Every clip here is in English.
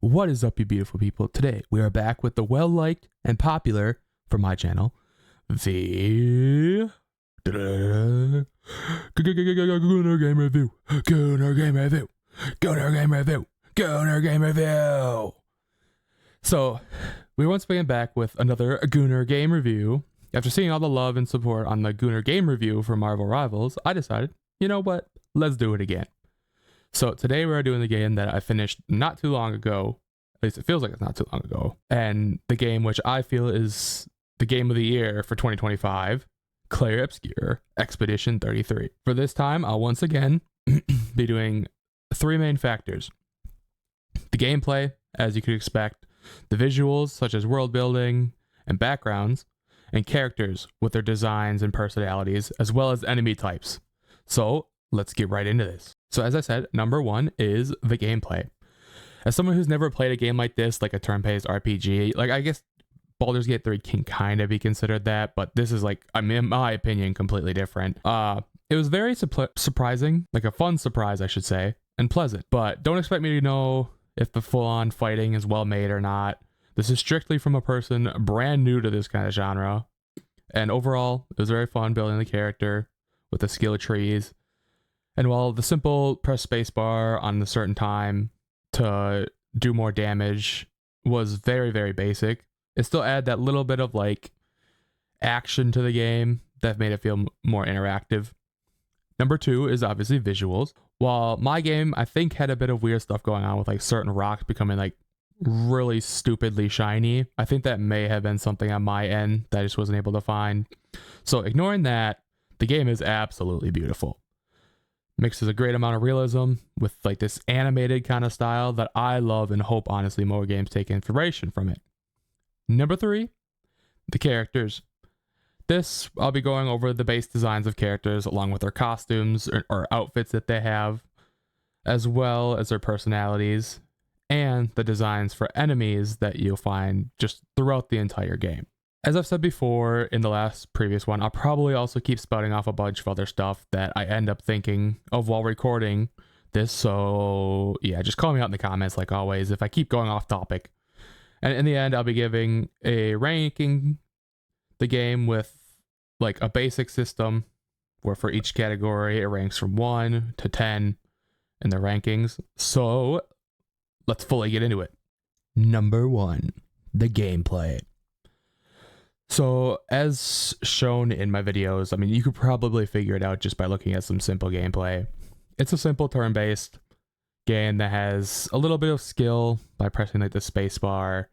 What is up, you beautiful people? Today we are back with the well-liked and popular for my channel, the Gooner Game Review, Gooner Game Review, Gooner Game Review, Gooner Game Review. So we're once again back with another Gooner Game Review. After seeing all the love and support on the Gooner Game Review for Marvel Rivals, I decided, you know what, let's do it again. So today we're doing the game that I finished not too long ago, at least it feels like it's not too long ago, and the game which I feel is the game of the year for 2025, Clair Obscur Expedition 33. For this time, I'll once again be doing three main factors. The gameplay, as you could expect, the visuals such as world building and backgrounds, and characters with their designs and personalities, as well as enemy types. So let's get right into this. So as I said, number one is the gameplay. As someone who's never played a game like this, like a turn-based RPG, like I guess Baldur's Gate 3 can kind of be considered that, but this is like, I mean, in my opinion, completely different. It was very surprising, like a fun surprise, I should say, and pleasant, but don't expect me to know if the full-on fighting is well made or not. This is strictly from a person brand new to this kind of genre. And overall, it was very fun building the character with the skill trees. And while the simple press spacebar on a certain time to do more damage was very, very basic, it still added that little bit of like action to the game that made it feel more interactive. Number two is obviously visuals. While my game, I think, had a bit of weird stuff going on with like certain rocks becoming like really stupidly shiny, I think that may have been something on my end that I just wasn't able to find. So ignoring that, the game is absolutely beautiful. Mixes a great amount of realism with like this animated kind of style that I love and hope honestly more games take inspiration from it. Number three, the characters. This, I'll be going over the base designs of characters along with their costumes or outfits that they have, as well as their personalities, and the designs for enemies that you'll find just throughout the entire game. As I've said before in the previous one, I'll probably also keep spouting off a bunch of other stuff that I end up thinking of while recording this, so yeah, just call me out in the comments like always if I keep going off topic. And in the end, I'll be giving ranking the game with like a basic system where for each category it ranks from 1 to 10 in the rankings. So let's fully get into it. Number one, the gameplay. So as shown in my videos, I mean, you could probably figure it out just by looking at some simple gameplay. It's a simple turn-based game that has a little bit of skill by pressing like the space bar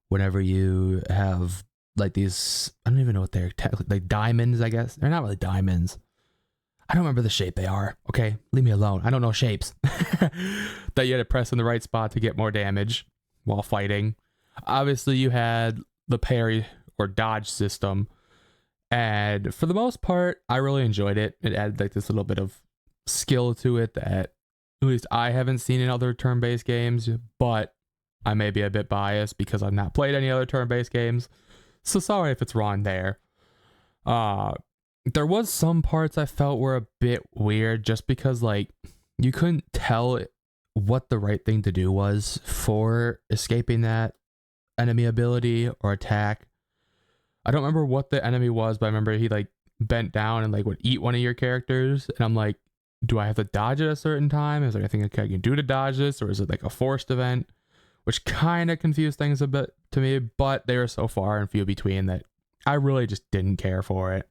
whenever you have like these, I don't even know what they're, like diamonds, I guess. They're not really diamonds. I don't remember the shape they are. Okay, leave me alone. I don't know shapes. That you had to press in the right spot to get more damage while fighting. Obviously, you had the parry or dodge system. And for the most part, I really enjoyed it. It added like this little bit of skill to it that at least I haven't seen in other turn-based games, but I may be a bit biased because I've not played any other turn-based games. So sorry if it's wrong there. There was some parts I felt were a bit weird just because like you couldn't tell what the right thing to do was for escaping that enemy ability or attack. I don't remember what the enemy was, but I remember he like bent down and like would eat one of your characters, and I'm like, do I have to dodge at a certain time? Is there anything I can do to dodge this, or is it like a forced event? Which kind of confused things a bit to me, but they were so far and few between that I really just didn't care for it.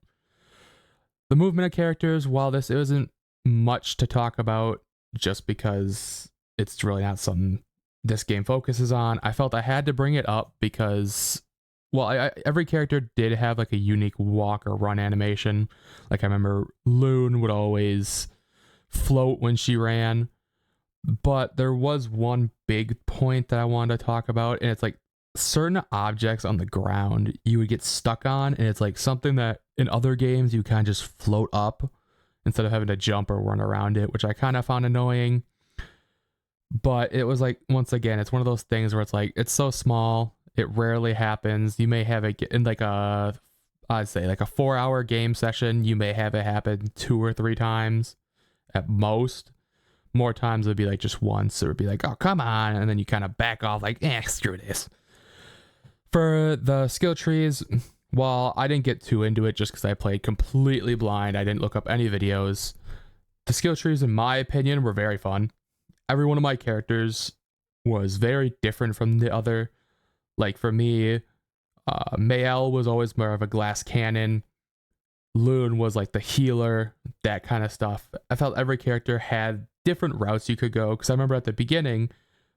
The movement of characters, while this isn't much to talk about just because it's really not something this game focuses on, I felt I had to bring it up because, well, every character did have like a unique walk or run animation. Like I remember Loon would always float when she ran, but there was one big point that I wanted to talk about, and it's like certain objects on the ground you would get stuck on, and it's like something that in other games you kind of just float up instead of having to jump or run around it, which I kind of found annoying. But it was like, once again, it's one of those things where it's like, it's so small, it rarely happens. You may have it in like I'd say like a 4-hour game session, you may have it happen 2 or 3 times at most. More times it would be like just once. It would be like, oh, come on. And then you kind of back off like, screw this. For the skill trees, while I didn't get too into it just because I played completely blind, I didn't look up any videos. The skill trees, in my opinion, were very fun. Every one of my characters was very different from the other. Like for me, Mael was always more of a glass cannon. Loon was like the healer, that kind of stuff. I felt every character had different routes you could go, because I remember at the beginning,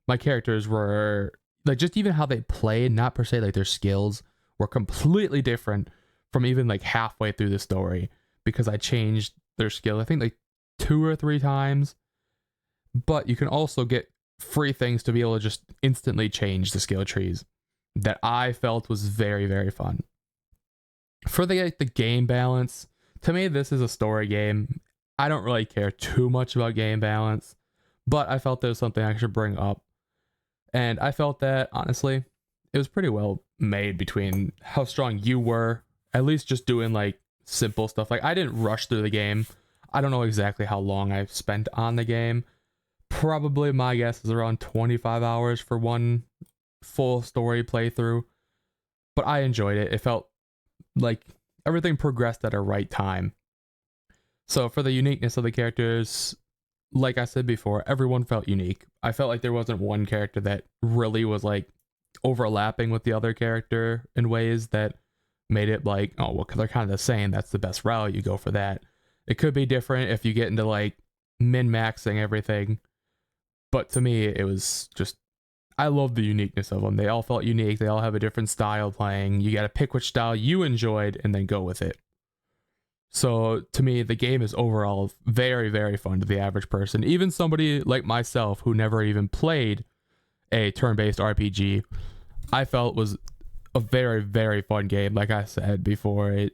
my characters were like, just even how they played, not per se like their skills, were completely different from even like halfway through the story, because I changed their skill, I think like 2 or 3 times. But you can also get free things to be able to just instantly change the skill trees, that I felt was very, very fun. For the game balance, to me, this is a story game. I don't really care too much about game balance, but I felt there was something I should bring up. And I felt that, honestly, it was pretty well made between how strong you were, at least just doing like simple stuff. Like I didn't rush through the game. I don't know exactly how long I've spent on the game. Probably my guess is around 25 hours for one full story playthrough. But I enjoyed it. It felt like everything progressed at a right time. So for the uniqueness of the characters, like I said before, everyone felt unique. I felt like there wasn't one character that really was like overlapping with the other character in ways that made it like, oh, well, they're kind of the same. That's the best route. You go for that. It could be different if you get into like min-maxing everything. But to me, it was just, I love the uniqueness of them. They all felt unique. They all have a different style playing. You got to pick which style you enjoyed and then go with it. So to me, the game is overall very, very fun to the average person. Even somebody like myself who never even played a turn-based RPG, I felt was a very, very fun game. Like I said before, it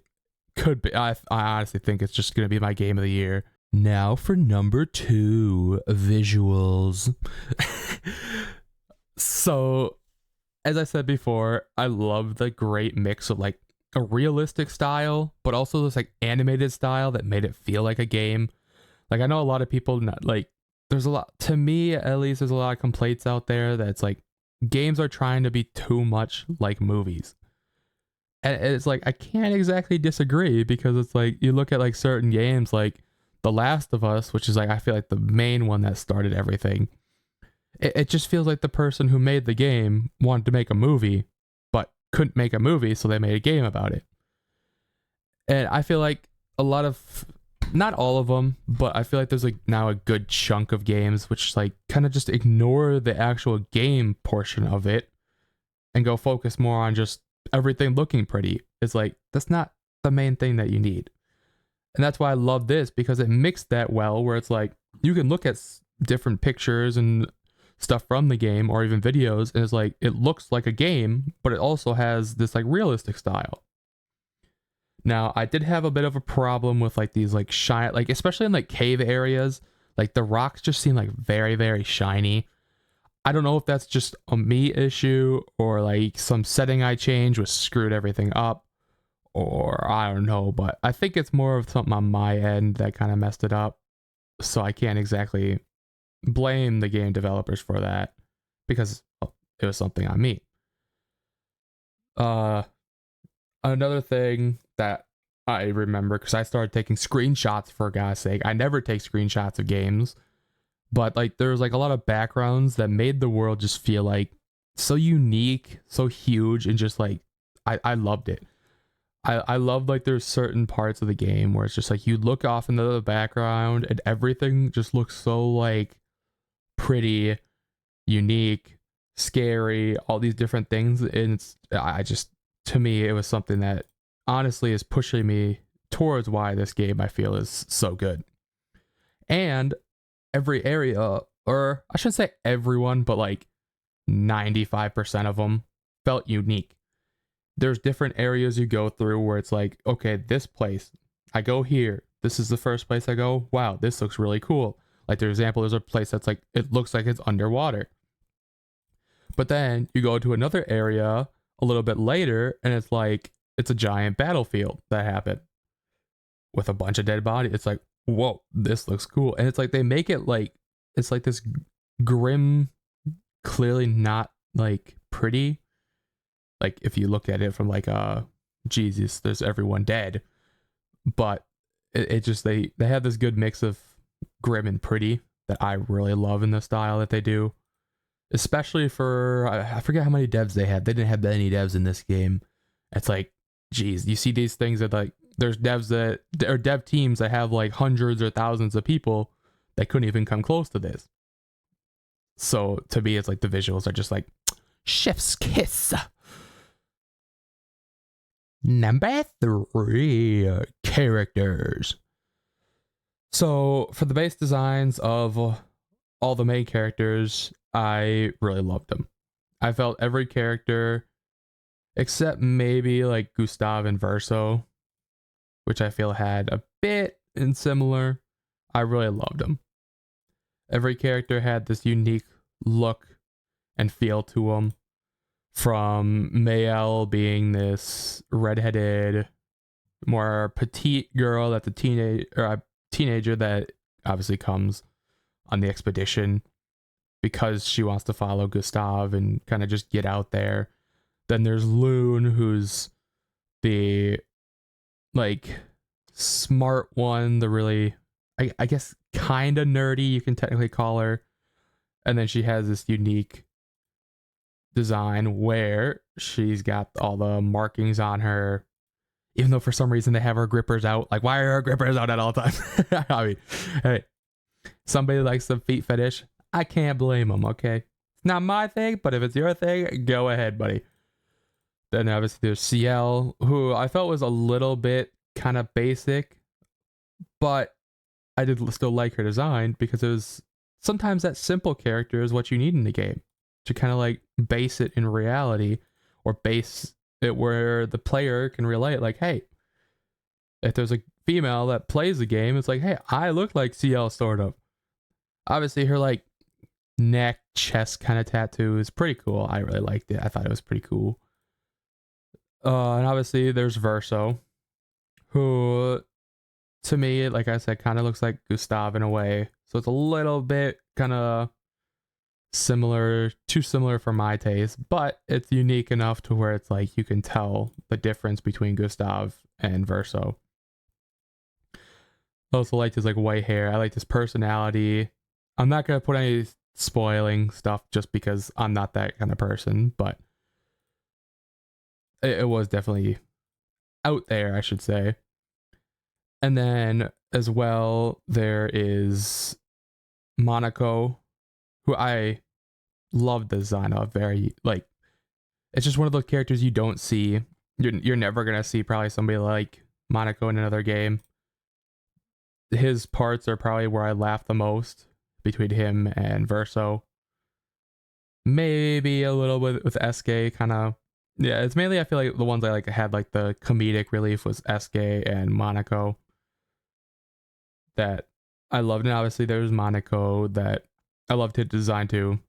could be, I honestly think it's just going to be my game of the year. Now for number 2, visuals. So, as I said before, I love the great mix of like a realistic style, but also this like animated style that made it feel like a game. Like I know a lot of people not like, there's a lot, to me at least, there's a lot of complaints out there that's like games are trying to be too much like movies. And it's like, I can't exactly disagree, because it's like you look at like certain games like The Last of Us, which is like, I feel like the main one that started everything. It just feels like the person who made the game wanted to make a movie, but couldn't make a movie, so they made a game about it. And I feel like a lot of, not all of them, but I feel like there's like now a good chunk of games which like kind of just ignore the actual game portion of it and go focus more on just everything looking pretty. It's like, that's not the main thing that you need. And that's why I love this, because it mixed that well, where it's like you can look at different pictures and stuff from the game or even videos, and it's like it looks like a game, but it also has this like realistic style. Now I did have a bit of a problem with like these like shine, like especially in like cave areas, like the rocks just seem like very, very shiny. I don't know if that's just a me issue or like some setting I changed which screwed everything up, or I don't know, but I think it's more of something on my end that kind of messed it up. So I can't exactly blame the game developers for that, because it was something on me. Another thing that I remember, because I started taking screenshots, for God's sake. I never take screenshots of games, but like there's like a lot of backgrounds that made the world just feel like so unique, so huge, and just like I loved it. I love like there's certain parts of the game where it's just like you look off into the background and everything just looks so like pretty, unique, scary, all these different things. And it's, I just, to me, it was something that honestly is pushing me towards why this game I feel is so good. And every area, or I shouldn't say everyone, but like 95% of them felt unique. There's different areas you go through where it's like, okay, this place, I go here. This is the first place I go. Wow, this looks really cool. Like, for example, there's a place that's like, it looks like it's underwater. But then you go to another area a little bit later, and it's like, it's a giant battlefield that happened with a bunch of dead bodies. It's like, whoa, this looks cool. And it's like, they make it like it's like this grim, clearly not like pretty. Like if you look at it from like Jesus, there's everyone dead. But it just they have this good mix of grim and pretty that I really love in the style that they do. Especially for I forget how many devs they had. They didn't have any devs in this game. It's like, geez, you see these things that like there's devs that or dev teams that have like hundreds or thousands of people that couldn't even come close to this. So to me, it's like the visuals are just like chef's kiss. Number 3, characters. So for the base designs of all the main characters, I really loved them. I felt every character, except maybe like Gustav and Verso, which I feel had a bit in similar. I really loved them. Every character had this unique look and feel to them. From Mayel being this redheaded, more petite girl that's a teenager that obviously comes on the expedition because she wants to follow Gustav and kind of just get out there. Then there's Loon, who's the like smart one, the really I guess kind of nerdy, you can technically call her. And then she has this unique design where she's got all the markings on her, even though for some reason they have her grippers out. Like, why are her grippers out at all times? I mean, hey, somebody likes the feet fetish. I can't blame them, okay? It's not my thing, but if it's your thing, go ahead, buddy. Then obviously there's CL, who I felt was a little bit kind of basic, but I did still like her design because it was sometimes that simple character is what you need in the game to kind of like base it in reality, or base it where the player can relate. Like, hey, if there's a female that plays the game, it's like, hey, I look like CL sort of. Obviously her like neck, chest kind of tattoo is pretty cool. I really liked it. I thought it was pretty cool. And obviously there's Verso, who to me, like I said, kind of looks like Gustav in a way. So it's a little bit kind of too similar for my taste, but it's unique enough to where it's like you can tell the difference between Gustav and Verso. I also like his like white hair. I like his personality. I'm not gonna put any spoiling stuff just because I'm not that kind of person, but it was definitely out there, I should say. And then as well, there is Monaco, who I love the design of. Very like, it's just one of those characters you don't see. You're never gonna see probably somebody like Monaco in another game. His parts are probably where I laugh the most between him and Verso. Maybe a little bit with SK, kind of. Yeah, it's mainly I feel like the ones I like had like the comedic relief was SK and Monaco that I loved. And obviously there's Monaco that I loved his design too.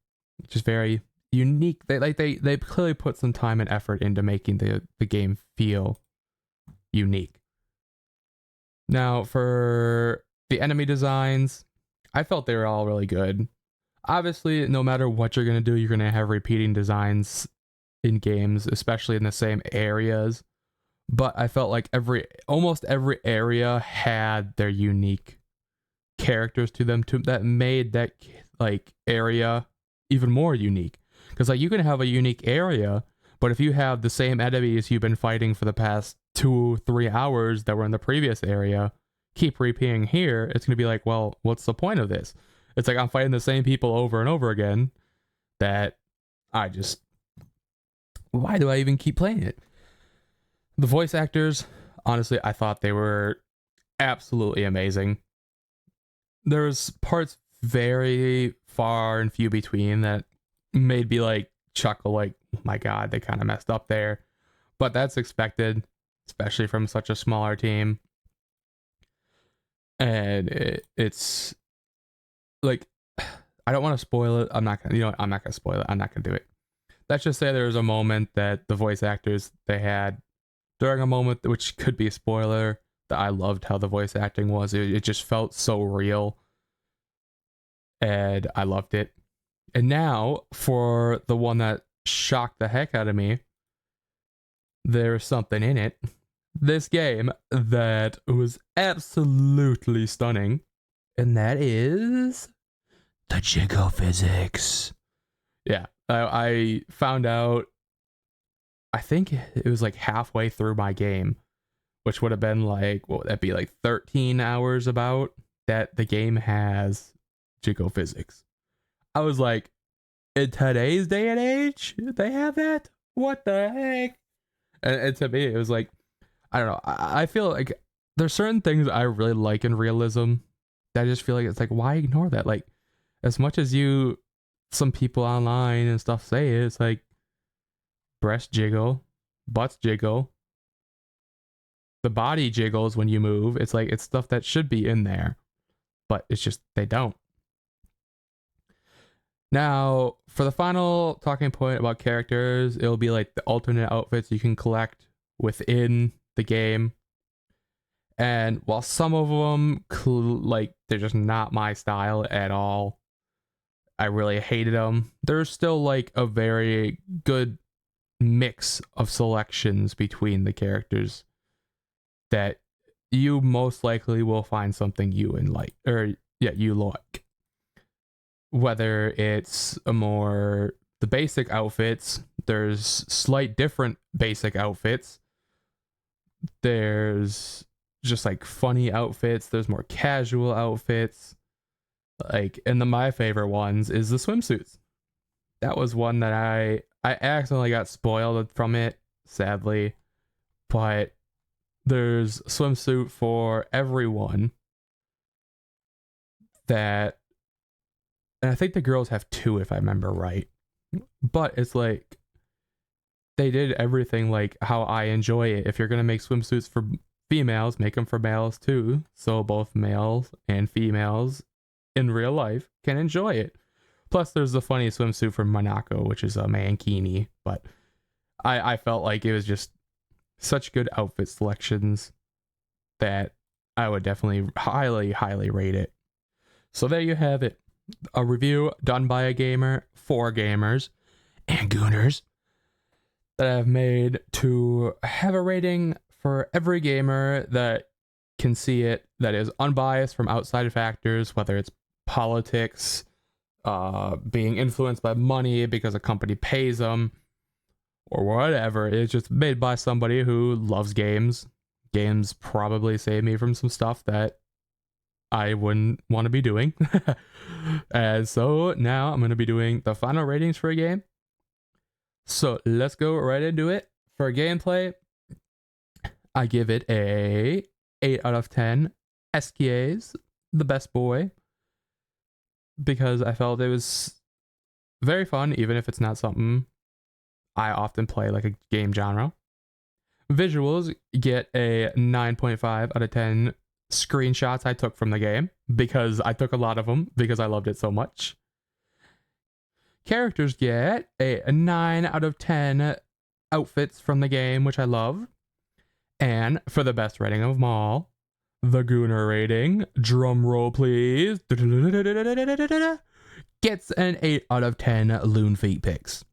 Just very unique. They clearly put some time and effort into making the game feel unique. Now for the enemy designs, I felt they were all really good. Obviously, no matter what you're gonna do, you're gonna have repeating designs in games, especially in the same areas. But I felt like almost every area had their unique characters to them that made that like area even more unique. Because like you can have a unique area, but if you have the same enemies you've been fighting for the past 2-3 hours that were in the previous area keep repeating here, it's gonna be like, well, what's the point of this? It's like I'm fighting the same people over and over again that why do I even keep playing it? The voice actors, honestly, I thought they were absolutely amazing. There's parts very far and few between that made me like chuckle, like, oh my god, they kind of messed up there. But that's expected, especially from such a smaller team. And it's like, I don't want to spoil it. I'm not gonna spoil it. I'm not gonna do it. Let's just say there was a moment that the voice actors they had during a moment, which could be a spoiler, that I loved how the voice acting was. It just felt so real. and I loved it. And now for the one that shocked the heck out of me, there's something in it. This game that was absolutely stunning, and that is the jiggle physics. Yeah, I found out, I think it was like halfway through my game, which would have been like, what would that be, like 13 hours about, that the game has jiggle physics. I was like, in today's day and age, they have that? What the heck? And to me, it was like, I don't know. I feel like there's certain things I really like in realism that I just feel like it's like, why ignore that? Like, as much as some people online and stuff say it, it's like breast jiggle, butts jiggle, the body jiggles when you move. It's like, it's stuff that should be in there, but it's just, they don't. Now, for the final talking point about characters, it'll be like the alternate outfits you can collect within the game. And while some of them, like, they're just not my style at all, I really hated them, there's still like a very good mix of selections between the characters that you most likely will find something you like. Whether it's the basic outfits, there's slight different basic outfits. There's just like funny outfits. There's more casual outfits. Like, and my favorite ones is the swimsuits. That was one that I accidentally got spoiled from it, sadly. But there's a swimsuit for everyone that, and I think the girls have two if I remember right. But it's like, they did everything like how I enjoy it. If you're going to make swimsuits for females, make them for males too. So both males and females in real life can enjoy it. Plus, there's the funny swimsuit from Monaco, which is a mankini. But I felt like it was just such good outfit selections that I would definitely highly, highly rate it. So there you have it. A review done by a gamer for gamers and gooners that I've made to have a rating for every gamer that can see it, that is unbiased from outside factors, whether it's politics, being influenced by money because a company pays them, or whatever. It's just made by somebody who loves games. Games probably save me from some stuff that I wouldn't want to be doing. And so now I'm going to be doing the final ratings for a game. So let's go right into it. For gameplay, I give it a 8 out of 10 SKAs, the best boy, because I felt it was very fun, even if it's not something I often play, like a game genre. Visuals get a 9.5 out of 10 screenshots I took from the game, because I took a lot of them because I loved it so much. Characters get a 9 out of 10 outfits from the game, which I love. And for the best rating of them all, the Gooner rating, drum roll please, gets an 8 out of 10 loon feet pics.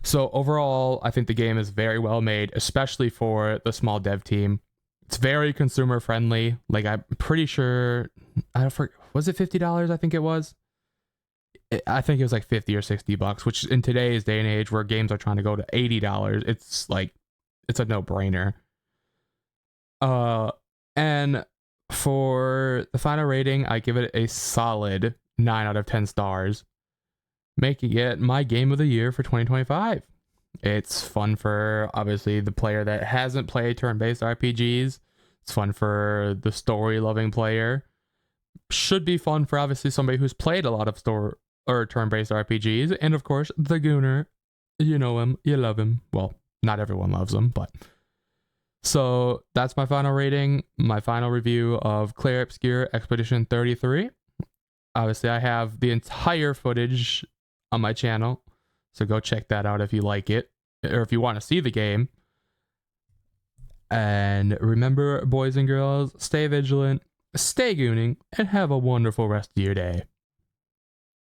So overall, I think the game is very well made, especially for the small dev team. It's very consumer friendly. Like, I'm pretty sure, was it $50? I think it was. I think it was like 50 or 60 bucks, which in today's day and age where games are trying to go to $80, it's like, it's a no-brainer. And for the final rating, I give it a solid 9 out of 10 stars, making it my game of the year for 2025. It's fun for, obviously, the player that hasn't played turn-based RPGs. It's fun for the story-loving player. Should be fun for, obviously, somebody who's played a lot of turn-based RPGs. And, of course, the Gooner. You know him. You love him. Well, not everyone loves him, but... So, that's my final rating. My final review of Clair Obscur Expedition 33. Obviously, I have the entire footage on my channel. So go check that out if you like it, or if you want to see the game. And remember, boys and girls, stay vigilant, stay gooning, and have a wonderful rest of your day.